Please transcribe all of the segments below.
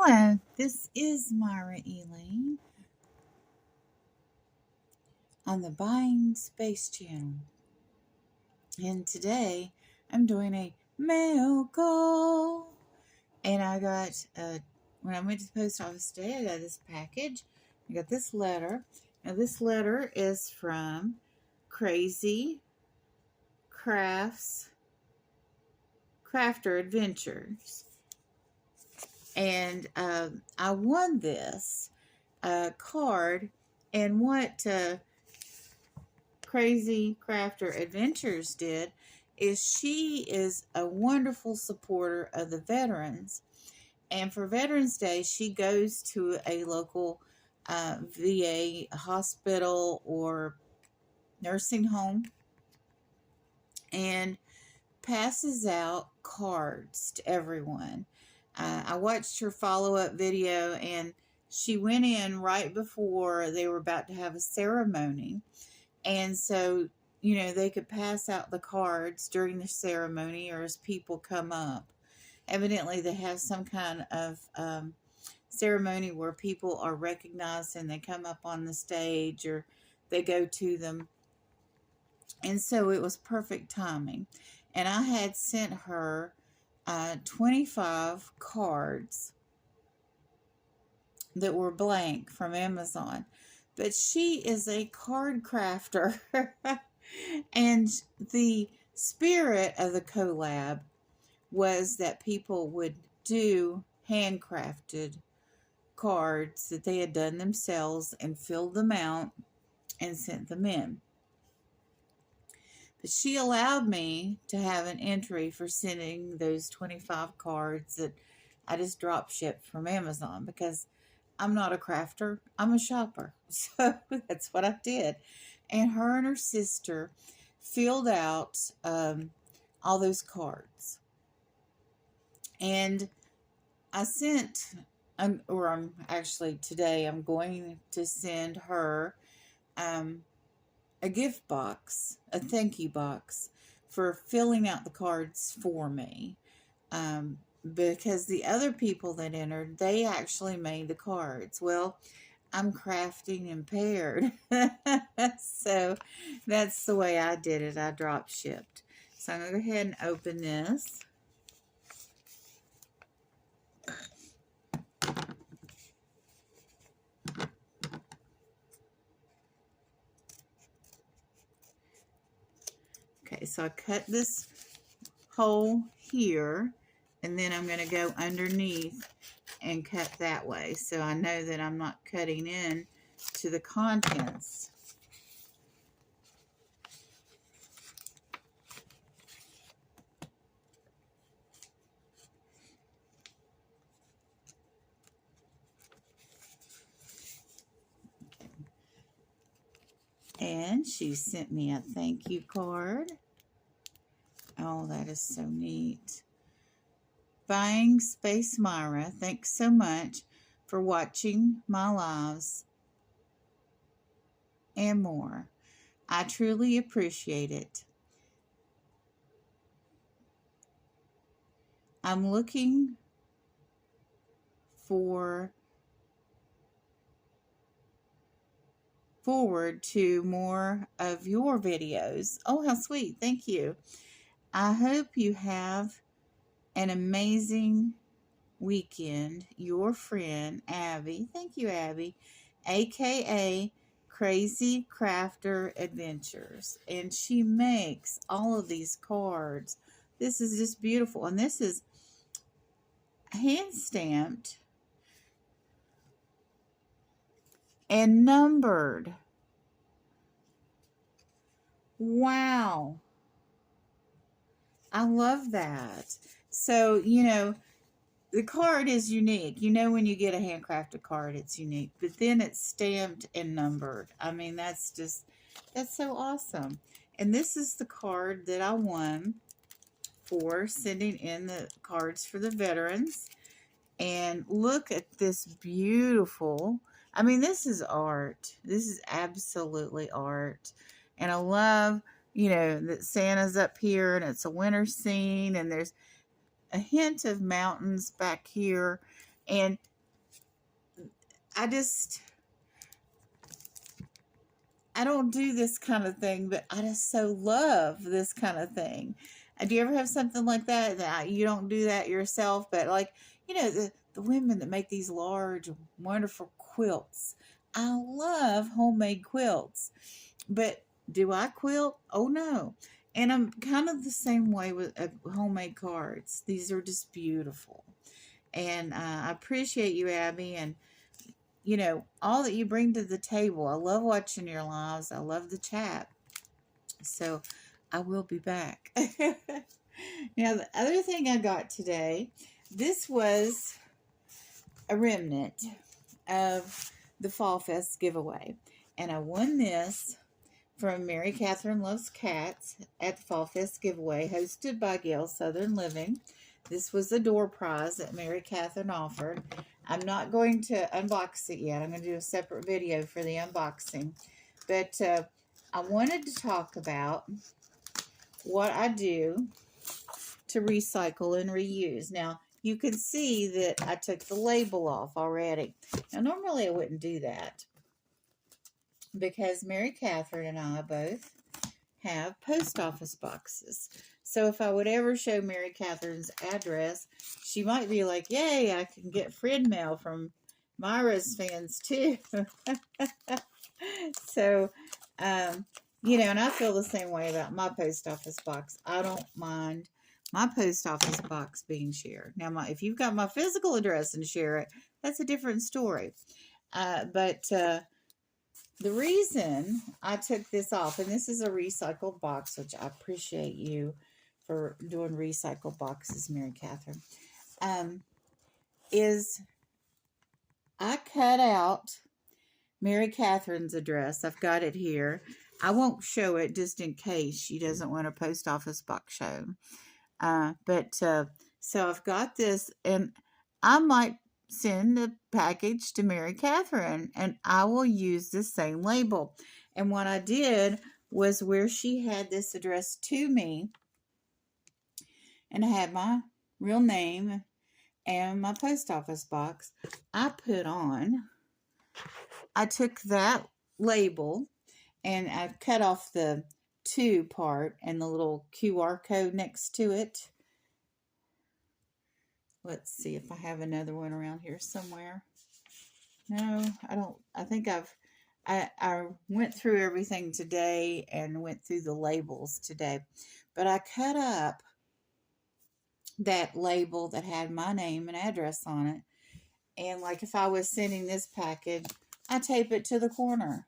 Hello, this is Myra Elaine on the Buying Space Channel. And today I'm doing a mail call. And I got, when I went to the post office today, I got this package. I got this letter. Now, this letter is from Crazy Crafter Adventures. And I won this card, and what Crazy Crafter Adventures did is she is a wonderful supporter of the veterans, and for Veterans Day she goes to a local VA hospital or nursing home and passes out cards to everyone. I watched her follow-up video, and she went in right before they were about to have a ceremony. And so, they could pass out the cards during the ceremony or as people come up. Evidently, they have some kind of ceremony where people are recognized and they come up on the stage or they go to them. And so it was perfect timing. And I had sent her 25 cards that were blank from Amazon. But she is a card crafter. And the spirit of the collab was that people would do handcrafted cards that they had done themselves and filled them out and sent them in. But she allowed me to have an entry for sending those 25 cards that I just drop shipped from Amazon because I'm not a crafter, I'm a shopper. So that's what I did. And her and her sister filled out all those cards. And I sent, today I'm going to send her a gift box, a thank you box for filling out the cards for me. Because the other people that entered, they actually made the cards. Well, I'm crafting impaired. So that's the way I did it. I drop shipped. So I'm going to go ahead and open this. Okay, so I cut this hole here, and then I'm going to go underneath and cut that way, so I know that I'm not cutting in to the contents. And she sent me a thank you card. Oh, that is so neat. Buying Space Myra, thanks so much for watching my lives and more. I truly appreciate it. I'm looking forward to more of your videos. Oh, how sweet. Thank you. I hope you have an amazing weekend. Your friend, Abbie. Thank you, Abbie. AKA Crazy Crafter Adventures. And she makes all of these cards. This is just beautiful. And this is hand stamped and numbered. Wow. I love that. So, the card is unique. When you get a handcrafted card, it's unique. But then it's stamped and numbered. I mean, that's so awesome. And this is the card that I won for sending in the cards for the veterans. And look at this beautiful, I mean, this is art. This is absolutely art. And I love, that Santa's up here and it's a winter scene and there's a hint of mountains back here. And I just, I don't do this kind of thing, but I just so love this kind of thing. Do you ever have something like that that you don't do that yourself, but like, the women that make these large, wonderful quilts. I love homemade quilts, but do I quilt? Oh no. And I'm kind of the same way with homemade cards. These are just beautiful. And I appreciate you, Abbie, and all that you bring to the table. I love watching your lives. I love the chat. So I will be back. Now, the other thing I got today, this was a remnant of the Fall Fest giveaway. And I won this from Mary Catherine Loves Cats at the Fall Fest giveaway hosted by Gail Southern Living. This was the door prize that Mary Catherine offered. I'm not going to unbox it yet. I'm going to do a separate video for the unboxing. But I wanted to talk about what I do to recycle and reuse. Now, you can see that I took the label off already. Now, normally I wouldn't do that because Mary Catherine and I both have post office boxes. So if I would ever show Mary Catherine's address, she might be like, yay, I can get friend mail from Myra's fans too. So, and I feel the same way about my post office box. I don't mind my post office box being shared. Now, if you've got my physical address and share it, that's a different story. But the reason I took this off, and this is a recycled box, which I appreciate you for doing recycled boxes, Mary Catherine, is I cut out Mary Catherine's address. I've got it here. I won't show it just in case she doesn't want a post office box shown. So I've got this, and I might send a package to Mary Catherine, and I will use the same label. And what I did was where she had this address to me, and I had my real name and my post office box, I took that label and I cut off the to part and the little QR code next to it. Let's see if I have another one around here somewhere. No, I don't. I think I went through everything today and went through the labels today. But I cut up that label that had my name and address on it. And like if I was sending this package, I tape it to the corner.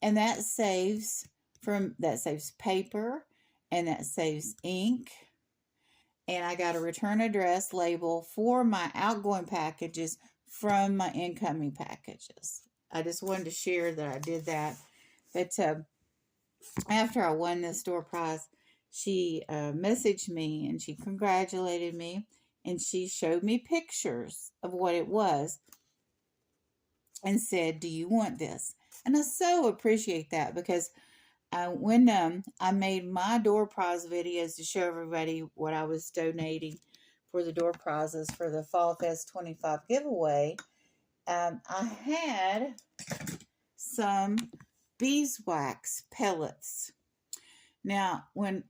And that saves paper, and that saves ink. And I got a return address label for my outgoing packages from my incoming packages. I just wanted to share that I did that. But after I won this door prize, she messaged me and she congratulated me, and she showed me pictures of what it was and said, do you want this? And I so appreciate that, because when I made my door prize videos to show everybody what I was donating for the door prizes for the Fall Fest 25 giveaway, I had some beeswax pellets. Now, when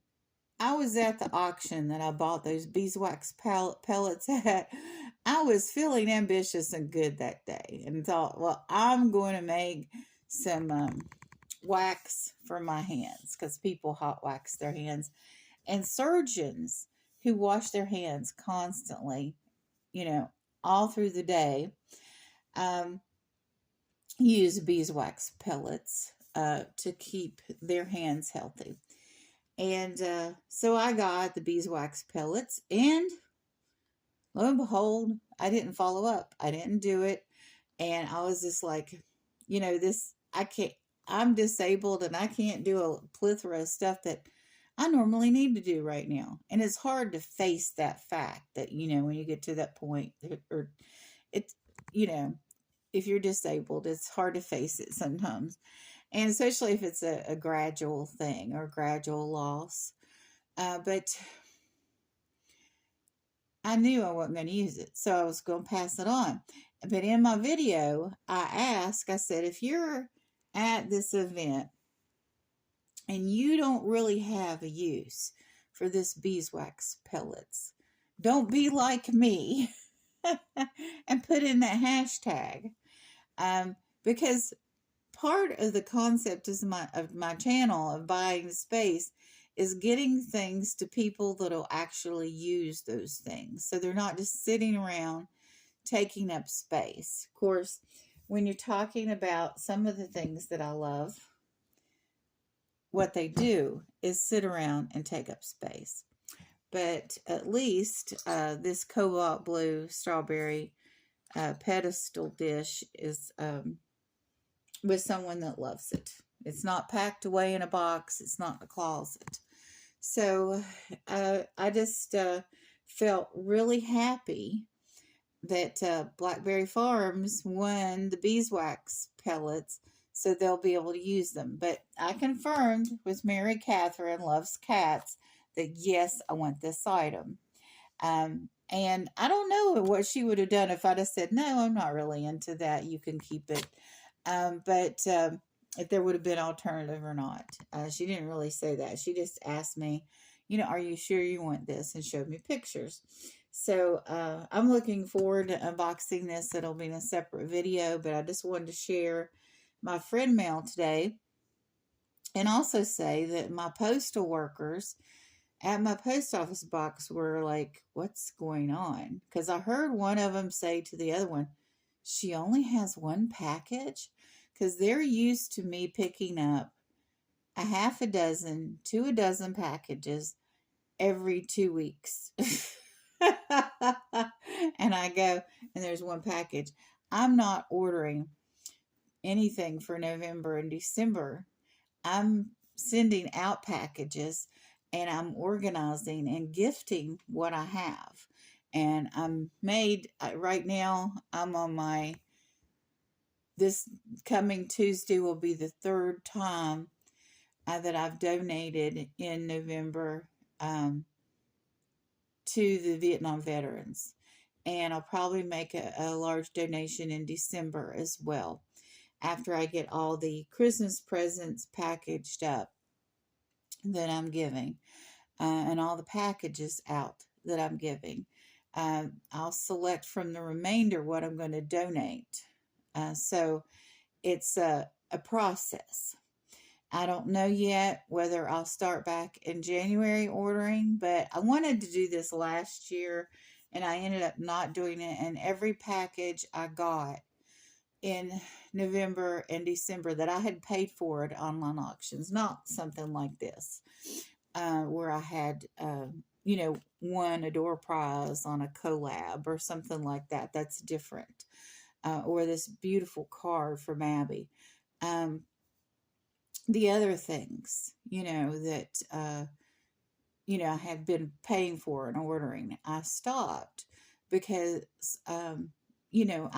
I was at the auction that I bought those beeswax pellets at, I was feeling ambitious and good that day and thought, well, I'm going to make some wax for my hands, because people hot wax their hands, and surgeons who wash their hands constantly, all through the day, use beeswax pellets to keep their hands healthy. And so I got the beeswax pellets, and lo and behold, I didn't follow up. I didn't do it. And I was just like, I'm disabled and I can't do a plethora of stuff that I normally need to do right now. And it's hard to face that fact that, when you get to that point, or it's, if you're disabled, it's hard to face it sometimes. And especially if it's a gradual thing or gradual loss. But I knew I wasn't going to use it, so I was going to pass it on. But in my video, I said, if you're at this event and you don't really have a use for this beeswax pellets, don't be like me and put in that hashtag. Because part of the concept of my channel of buying space is getting things to people that'll actually use those things. So they're not just sitting around taking up space. Of course, when you're talking about some of the things that I love, what they do is sit around and take up space. But at least this cobalt blue strawberry pedestal dish is with someone that loves it. It's not packed away in a box. It's not in a closet. So I just felt really happy that Blackberry Farms won the beeswax pellets, so they'll be able to use them. But I confirmed with Mary Catherine Loves Cats that yes, I want this item. And I don't know what she would have done if I'd have said, no, I'm not really into that. You can keep it. But if there would have been alternative or not. She didn't really say that. She just asked me, are you sure you want this? And showed me pictures. So I'm looking forward to unboxing this. It'll be in a separate video, but I just wanted to share my friend mail today. And also say that my postal workers at my post office box were like, what's going on? Because I heard one of them say to the other one, she only has one package, because they're used to me picking up a half a dozen to a dozen packages every 2 weeks. And I go, and there's one package. I'm not ordering anything for November and December. I'm sending out packages, and I'm organizing and gifting what I have. And right now, I'm on this coming Tuesday will be the third time that I've donated in November to the Vietnam veterans. And I'll probably make a large donation in December as well, after I get all the Christmas presents packaged up that I'm giving, and all the packages out that I'm giving. I'll select from the remainder what I'm going to donate. So it's a process. I don't know yet whether I'll start back in January ordering, but I wanted to do this last year, and I ended up not doing it. And every package I got in November and December that I had paid for at online auctions, not something like this, where I had, won a door prize on a collab or something like that. That's different. Or this beautiful card from Abbie. The other things, that, I had been paying for and ordering, I stopped because, I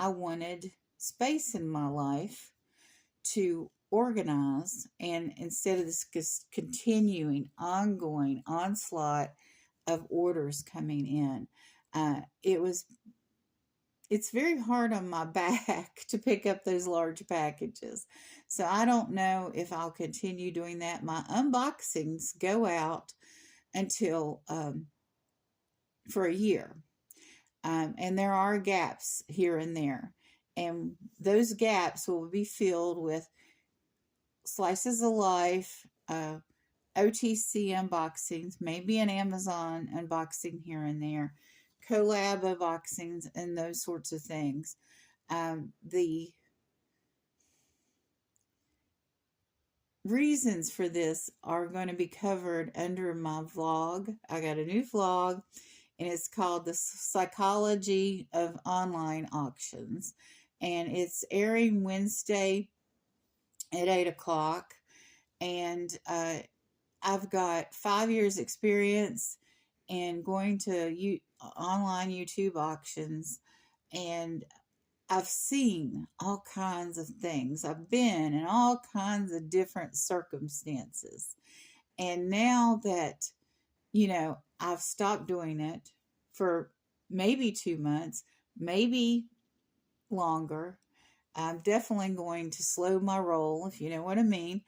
wanted space in my life to organize, and instead of this continuing, ongoing onslaught of orders coming in, it's very hard on my back to pick up those large packages. So I don't know if I'll continue doing that. My unboxings go out until for a year. And there are gaps here and there. And those gaps will be filled with slices of life, OTC unboxings, maybe an Amazon unboxing here and there, collab unboxings, and those sorts of things. The reasons for this are going to be covered under my vlog. I got a new vlog, and it's called The Psychology of Online Auctions. And it's airing Wednesday at 8 o'clock. And I've got 5 years experience in going to online YouTube auctions, and I've seen all kinds of things. I've been in all kinds of different circumstances. And now that, I've stopped doing it for maybe 2 months, maybe longer. I'm definitely going to slow my roll, if you know what I mean,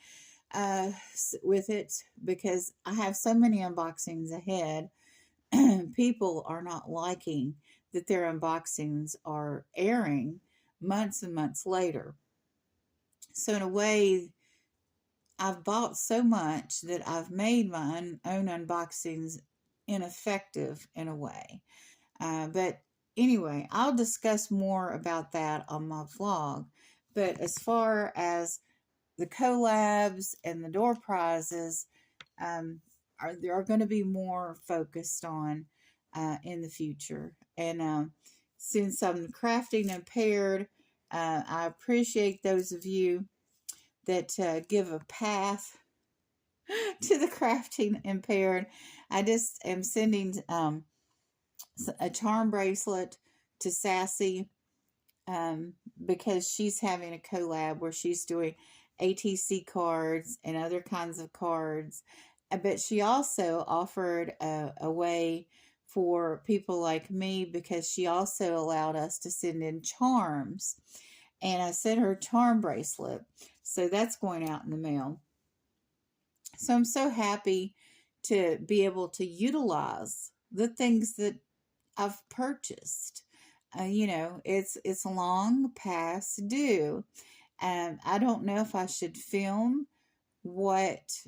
with it, because I have so many unboxings ahead. People are not liking that their unboxings are airing months and months later. So, in a way, I've bought so much that I've made my own unboxings ineffective in a way. But anyway, I'll discuss more about that on my vlog. But as far as the collabs and the door prizes, are going to be more focused on in the future. And since I'm crafting impaired, I appreciate those of you that give a path to the crafting impaired. I just am sending a charm bracelet to Sassy, because she's having a collab where she's doing ATC cards and other kinds of cards. But she also offered a way for people like me, because she also allowed us to send in charms. And I sent her a charm bracelet. So that's going out in the mail. So I'm so happy to be able to utilize the things that I've purchased. It's long past due. I don't know if I should film what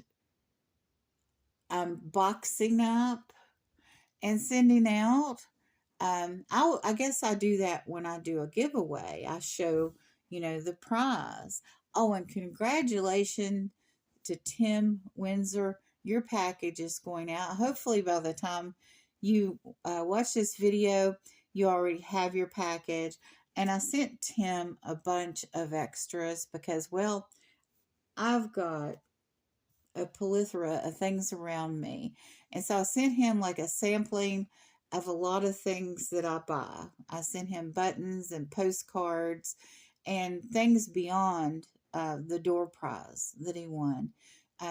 I'm boxing up and sending out. I guess I do that when I do a giveaway. I show, the prize. Oh, and congratulations to Tim Windsor. Your package is going out. Hopefully by the time you watch this video, you already have your package. And I sent Tim a bunch of extras because, well, I've got a plethora of things around me. And so I sent him like a sampling of a lot of things that I buy. I sent him buttons and postcards and things beyond the door prize that he won.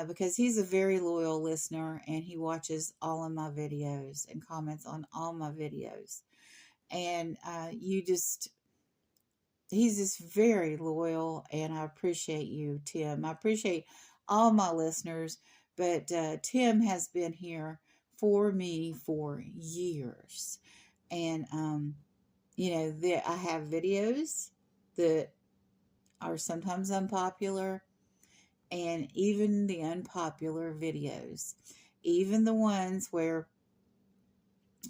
Because he's a very loyal listener and he watches all of my videos and comments on all my videos. And he's just very loyal, and I appreciate you, Tim. I appreciate all my listeners, but Tim has been here for me for years. And, I have videos that are sometimes unpopular, and even the unpopular videos, even the ones where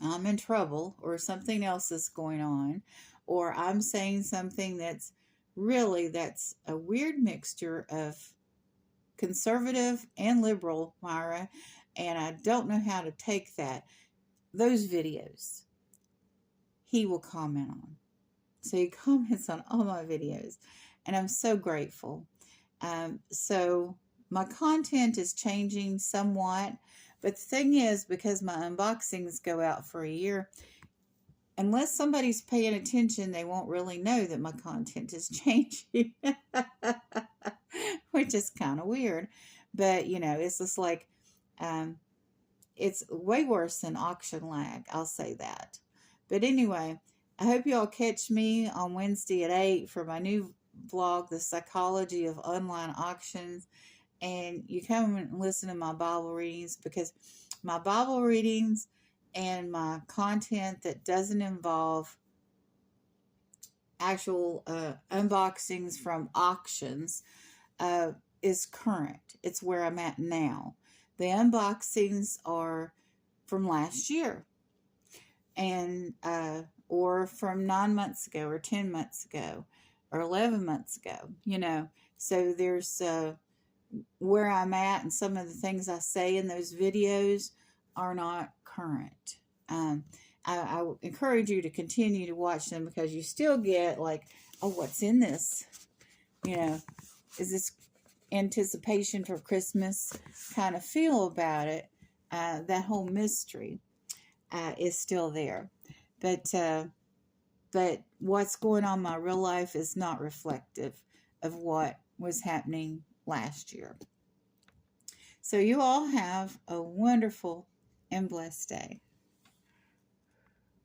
I'm in trouble or something else is going on, or I'm saying something that's a weird mixture of conservative and liberal, Myra, and I don't know how to take that. Those videos he will comment on. So he comments on all my videos, and I'm so grateful. So my content is changing somewhat, but the thing is, because my unboxings go out for a year, unless somebody's paying attention, they won't really know that my content is changing, which is kind of weird. But, it's just like, it's way worse than auction lag. I'll say that. But anyway, I hope you all catch me on Wednesday at 8 for my new vlog, The Psychology of Online Auctions. And you come and listen to my Bible readings, because my Bible readings and my content that doesn't involve actual unboxings from auctions is current. It's where I'm at now. The unboxings are from last year, and or from 9 months ago, or 10 months ago, or 11 months ago. So there's where I'm at, and some of the things I say in those videos are not current. I encourage you to continue to watch them, because you still get like, oh, what's in this? Is this anticipation for Christmas kind of feel about it? That whole mystery is still there. But what's going on in my real life is not reflective of what was happening last year. So you all have a wonderful and blessed day.